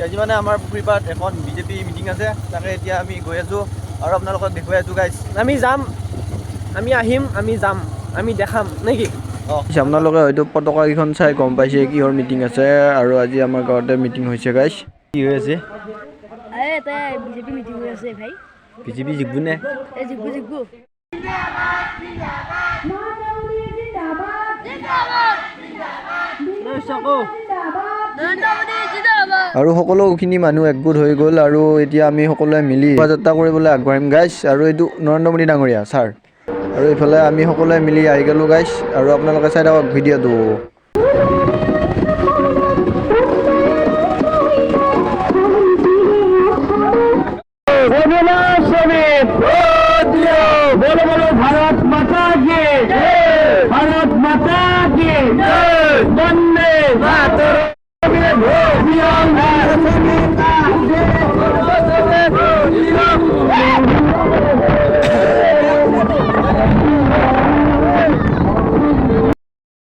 আজি মানে আমাৰ পুখুৰীপাৰত এখন বিজেপি মিটিং আছে, তাকে এতিয়া আমি গৈ আছোঁ আৰু আপোনালোকক দেখুৱাই আছোঁ গাইছ। আমি যাম, আমি আহিম, আমি যাম, আমি দেখাম নেকি? আপোনালোকে হয়তো পতাকাকেইখন চাই গম পাইছে কিহৰ মিটিং আছে, আৰু আজি আমাৰ গাঁৱতে মিটিং হৈছে গাইছ। কি হৈ আছে? এটা বিজেপি মিটিং হৈ আছে ভাই। বিজেপি জিকবো নে? এই জিকবো। আৰু সকলোখিনি মানুহ একগোট হৈ গ'ল, আৰু এতিয়া আমি সকলোৱে মিলি শোভাযাত্ৰা কৰিবলৈ আগবাঢ়িম গাইছ। আৰু এইটো নৰেন্দ্ৰ মোদী ডাঙৰীয়া ছাৰ, আৰু এইফালে আমি সকলোৱে মিলি আহি গ'লোঁ গাইছ। আৰু আপোনালোকে চাই থাকক ভিডিঅ'টো।